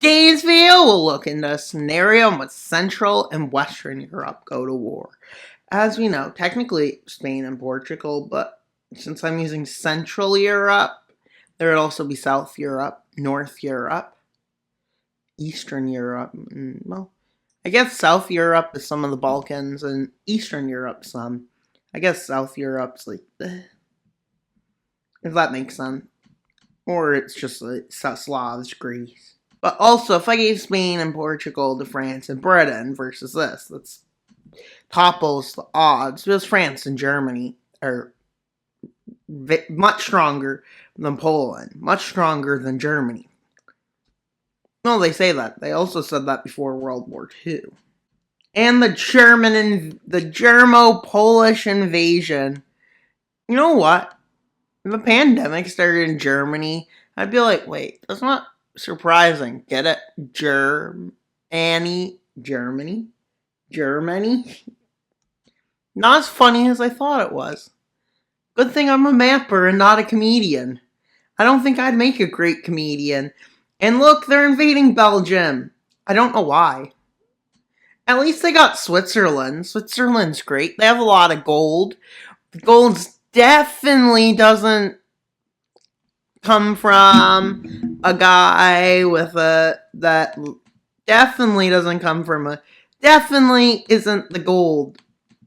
Today's video will look into a scenario in which Central and Western Europe go to war. As we know, technically Spain and Portugal, but since I'm using Central Europe, there would also be South Europe, North Europe, Eastern Europe. Well, I guess South Europe is some of the Balkans, and Eastern Europe some. I guess South Europe's like, if that makes sense. Or it's just like Slavs, Greece. But also, if I gave Spain and Portugal to France and Britain versus this, that's topples the odds. Because France and Germany are much stronger than Poland, much stronger than Germany. No, they say that. They also said that before World War II. And the Germo-Polish invasion. You know what? If a pandemic started in Germany, I'd be like, wait, that's not surprising. Get it? Germany? Not as funny as I thought it was. Good thing I'm a mapper and not a comedian. I don't think I'd make a great comedian. And look, they're invading Belgium. I don't know why. At least they got Switzerland. Switzerland's great. They have a lot of gold. The gold's definitely doesn't come from a guy with definitely isn't the gold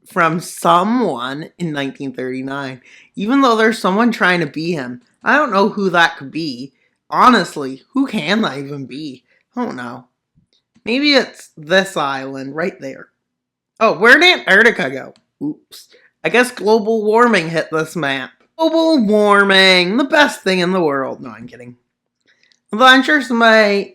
from someone in 1939, even though there's someone trying to be him. I don't know who that could be. Honestly, who can that even be? I don't know. Maybe it's this island right there. Oh, where'd Antarctica go? Oops. I guess global warming hit this map. Global warming, the best thing in the world. No, I'm kidding. Although I'm sure somebody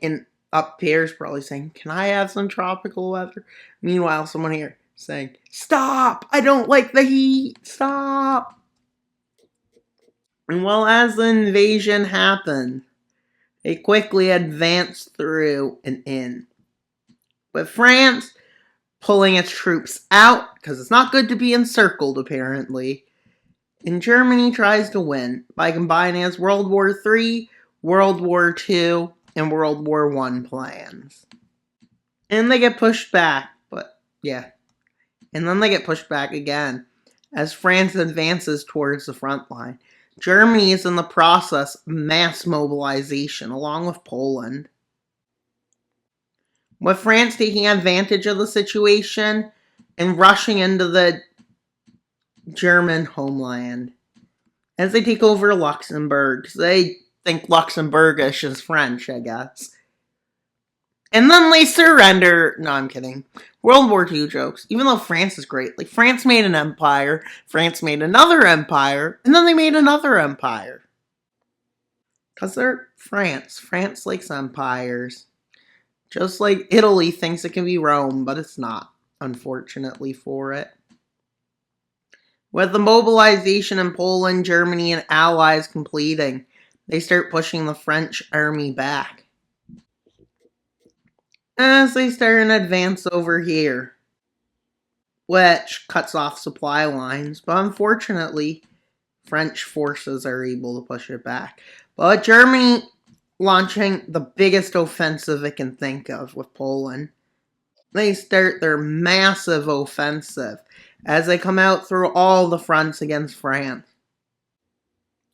up here is probably saying, can I have some tropical weather? Meanwhile, someone here saying, stop! I don't like the heat! Stop! And well, as the invasion happened, they quickly advanced through and in. With France pulling its troops out, because it's not good to be encircled, apparently. And Germany tries to win by combining its World War III, World War II, and World War I plans. And they get pushed back, but yeah. And then they get pushed back again as France advances towards the front line. Germany is in the process of mass mobilization, along with Poland. With France taking advantage of the situation and rushing into the German homeland. As they take over Luxembourg, they think Luxembourgish is French, I guess. And then they surrender. No, I'm kidding. World War II jokes. Even though France is great. Like, France made an empire, France made another empire, and then they made another empire. Because they're France. France likes empires. Just like Italy thinks it can be Rome, but it's not, unfortunately for it. With the mobilization in Poland, Germany, and allies completing, they start pushing the French army back. As they start an advance over here, which cuts off supply lines, but unfortunately, French forces are able to push it back. But Germany launching the biggest offensive it can think of with Poland. They start their massive offensive as they come out through all the fronts against France.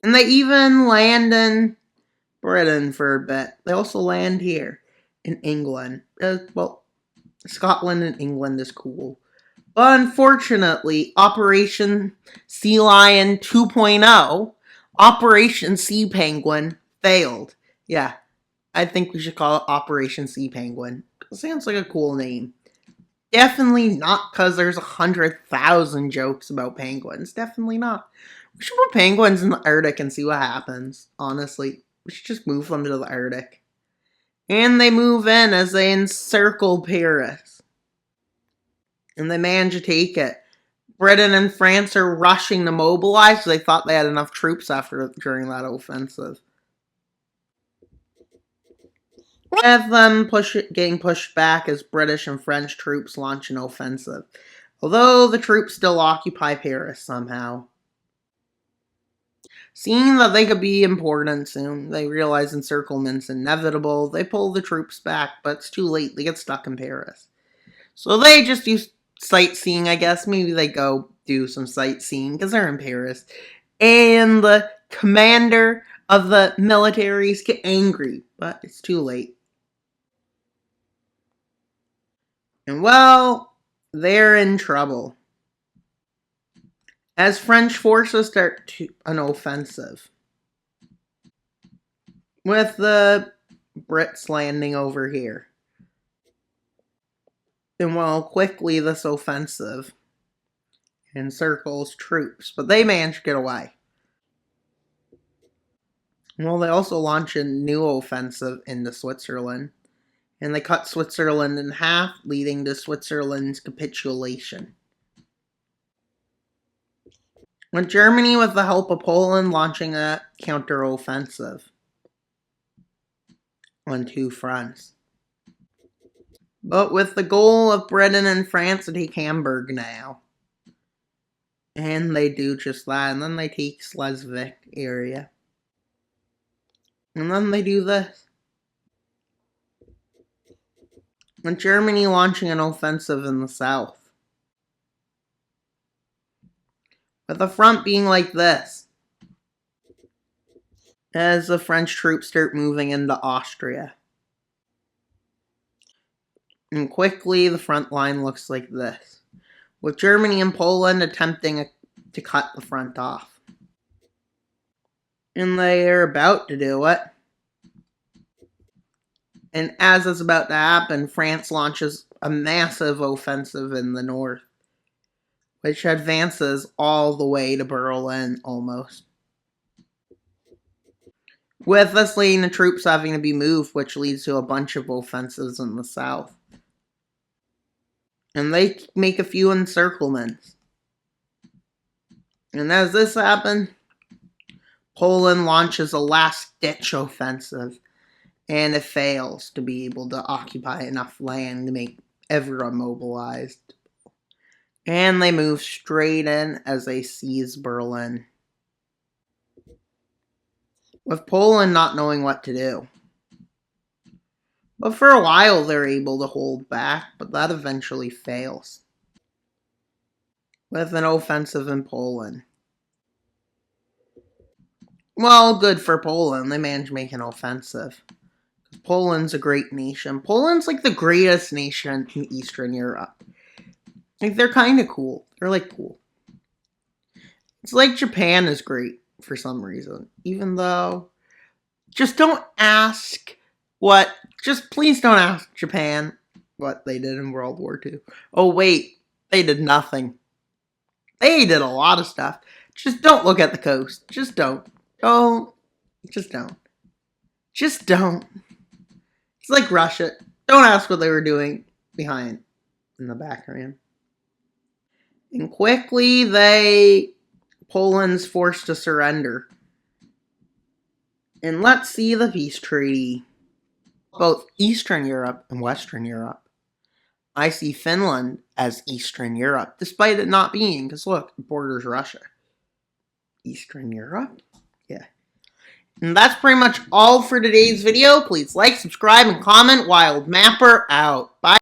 And they even land in Britain for a bit. They also land here in England. Well, Scotland and England is cool. But unfortunately, Operation Sea Lion 2.0, Operation Sea Penguin, failed. Yeah, I think we should call it Operation Sea Penguin. It sounds like a cool name. Definitely not because there's 100,000 jokes about penguins. Definitely not. We should put penguins in the Arctic and see what happens. Honestly, we should just move them to the Arctic. And they move in as they encircle Paris. And they manage to take it. Britain and France are rushing to mobilize because they thought they had enough troops during that offensive. With them getting pushed back as British and French troops launch an offensive. Although the troops still occupy Paris somehow. Seeing that they could be important soon, they realize encirclement's inevitable. They pull the troops back, but it's too late. They get stuck in Paris. So they just do sightseeing, I guess. Maybe they go do some sightseeing because they're in Paris. And the commander of the militaries get angry, but it's too late. And well, they're in trouble as French forces start an offensive, with the Brits landing over here. And well, quickly this offensive encircles troops, but they manage to get away. Well, they also launch a new offensive into Switzerland, and they cut Switzerland in half, leading to Switzerland's capitulation. With Germany, with the help of Poland, launching a counteroffensive on two fronts. But with the goal of Britain and France to take Hamburg now. And they do just that, and then they take Schleswig area. And then they do this. With Germany launching an offensive in the south. With the front being like this. As the French troops start moving into Austria. And quickly the front line looks like this. With Germany and Poland attempting to cut the front off. And they are about to do it. And as it's about to happen, France launches a massive offensive in the north, which advances all the way to Berlin almost. With this leading to troops having to be moved, which leads to a bunch of offensives in the south. And they make a few encirclements. And as this happens, Poland launches a last-ditch offensive. And it fails to be able to occupy enough land to make everyone mobilized. And they move straight in as they seize Berlin. With Poland not knowing what to do. But for a while they're able to hold back, but that eventually fails. With an offensive in Poland. Well, good for Poland. They managed to make an offensive. Poland's a great nation. Poland's like the greatest nation in Eastern Europe. Like, they're kind of cool. They're like cool. It's like Japan is great for some reason. Even though, just don't ask what, just please don't ask Japan what they did in World War II. Oh wait, they did nothing. They did a lot of stuff. Just don't look at the coast. Just don't. Just don't. Just don't. It's like Russia. Don't ask what they were doing behind in the background. And quickly, Poland's forced to surrender. And let's see the peace treaty. Both Eastern Europe and Western Europe. I see Finland as Eastern Europe, despite it not being, because look, it borders Russia. Eastern Europe? Yeah. And that's pretty much all for today's video. Please like, subscribe, and comment. Wild Mapper out. Bye.